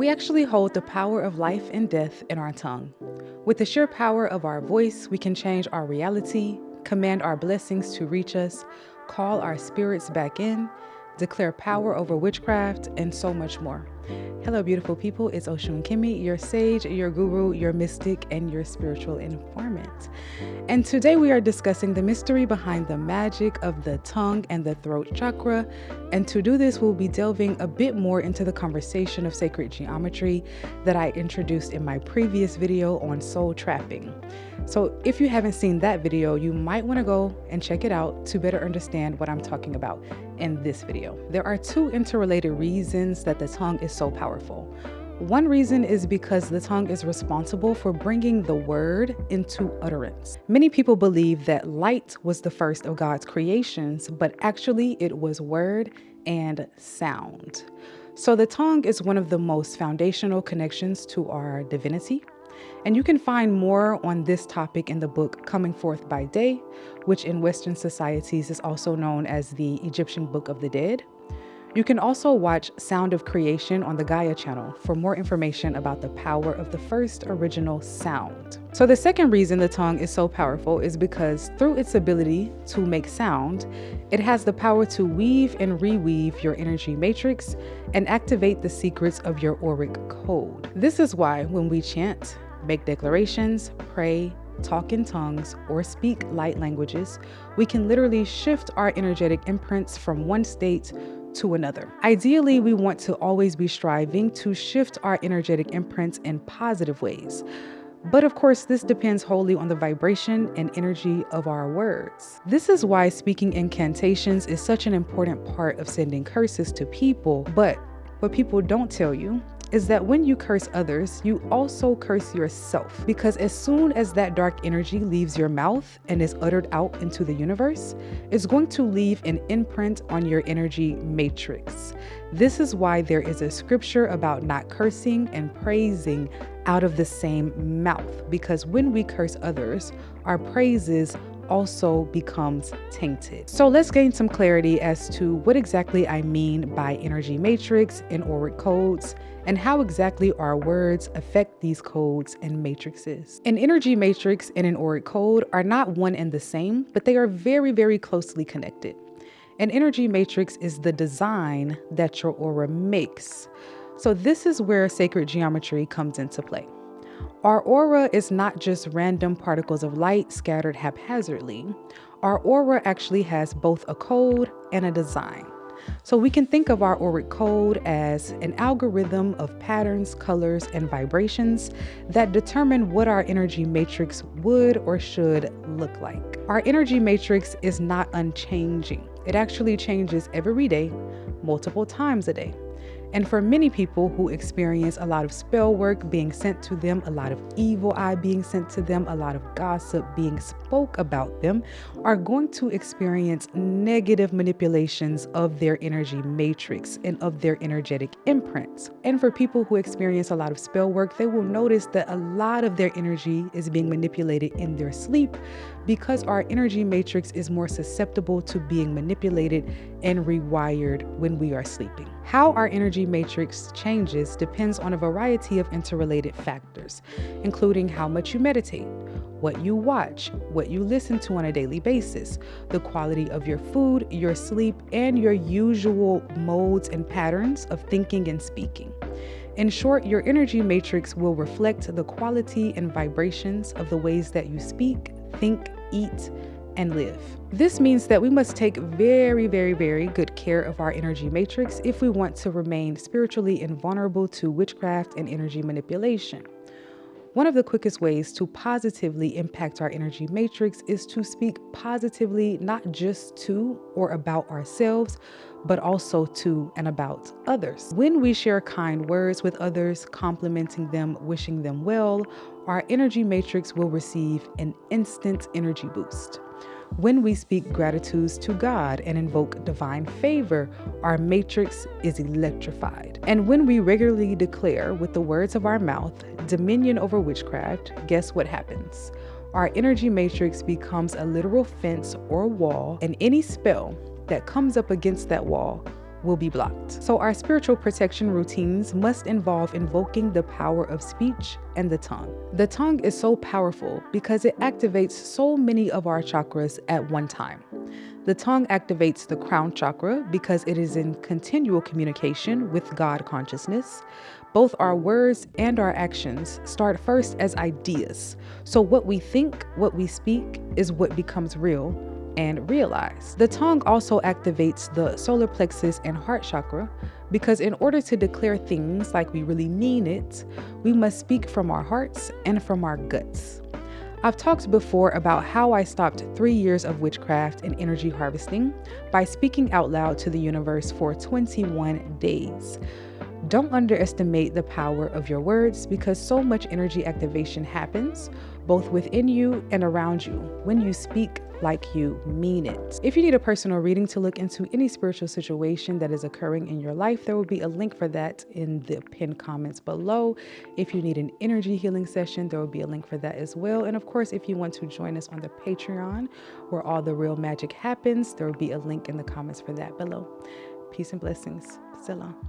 We actually hold the power of life and death in our tongue. With the sheer power of our voice, we can change our reality, command our blessings to reach us, call our spirits back in, declare power over witchcraft, and so much more. Hello, beautiful people. It's Oshun Kimmy, your sage, your guru, your mystic, and your spiritual informant. And today we are discussing the mystery behind the magic of the tongue and the throat chakra. And to do this, we'll be delving a bit more into the conversation of sacred geometry that I introduced in my previous video on soul trapping. So if you haven't seen that video, you might want to go and check it out to better understand what I'm talking about in this video. There are two interrelated reasons that the tongue is so powerful. One reason is because the tongue is responsible for bringing the word into utterance. Many people believe that light was the first of God's creations, but actually it was word and sound. So the tongue is one of the most foundational connections to our divinity. And you can find more on this topic in the book Coming Forth by Day, which in Western societies is also known as the Egyptian Book of the Dead. You can also watch Sound of Creation on the Gaia channel for more information about the power of the first original sound. So the second reason the tongue is so powerful is because through its ability to make sound, it has the power to weave and reweave your energy matrix and activate the secrets of your auric code. This is why when we chant, make declarations, pray, talk in tongues, or speak light languages, we can literally shift our energetic imprints from one state to another. Ideally, we want to always be striving to shift our energetic imprints in positive ways. But of course, this depends wholly on the vibration and energy of our words. This is why speaking incantations is such an important part of sending curses to people. But what people don't tell you is that when you curse others, you also curse yourself. Because as soon as that dark energy leaves your mouth and is uttered out into the universe, it's going to leave an imprint on your energy matrix. This is why there is a scripture about not cursing and praising out of the same mouth. Because when we curse others, our praises also becomes tainted. So let's gain some clarity as to what exactly I mean by energy matrix and auric codes, and how exactly our words affect these codes and matrices. An energy matrix and an auric code are not one and the same, but they are very, very closely connected. An energy matrix is the design that your aura makes. So this is where sacred geometry comes into play. Our aura is not just random particles of light scattered haphazardly. Our aura actually has both a code and a design. So we can think of our auric code as an algorithm of patterns, colors, and vibrations that determine what our energy matrix would or should look like. Our energy matrix is not unchanging. It actually changes every day, multiple times a day. And for many people who experience a lot of spell work being sent to them, a lot of evil eye being sent to them, a lot of gossip being spoke about them, are going to experience negative manipulations of their energy matrix and of their energetic imprints. And for people who experience a lot of spell work, they will notice that a lot of their energy is being manipulated in their sleep, because our energy matrix is more susceptible to being manipulated and rewired when we are sleeping. How our energy matrix changes depends on a variety of interrelated factors, including how much you meditate, what you watch, what you listen to on a daily basis, the quality of your food, your sleep, and your usual modes and patterns of thinking and speaking. In short, your energy matrix will reflect the quality and vibrations of the ways that you speak, think, eat, and live. This means that we must take very, very, very good care of our energy matrix if we want to remain spiritually invulnerable to witchcraft and energy manipulation. One of the quickest ways to positively impact our energy matrix is to speak positively, not just to or about ourselves, but also to and about others. When we share kind words with others, complimenting them, wishing them well, our energy matrix will receive an instant energy boost. When we speak gratitudes to God and invoke divine favor, our matrix is electrified. And when we regularly declare with the words of our mouth dominion over witchcraft, guess what happens? Our energy matrix becomes a literal fence or wall, and any spell that comes up against that wall will be blocked. So our spiritual protection routines must involve invoking the power of speech and the tongue. The tongue is so powerful because it activates so many of our chakras at one time. The tongue activates the crown chakra because it is in continual communication with God consciousness. Both our words and our actions start first as ideas. So what we think, what we speak, is what becomes real and realized. The tongue also activates the solar plexus and heart chakra because in order to declare things like we really mean it, we must speak from our hearts and from our guts. I've talked before about how I stopped 3 years of witchcraft and energy harvesting by speaking out loud to the universe for 21 days. Don't underestimate the power of your words because so much energy activation happens both within you and around you when you speak like you mean it. If you need a personal reading to look into any spiritual situation that is occurring in your life, there will be a link for that in the pinned comments below. If you need an energy healing session, there will be a link for that as well. And of course, if you want to join us on the Patreon where all the real magic happens, there will be a link in the comments for that below. Peace and blessings. Salam.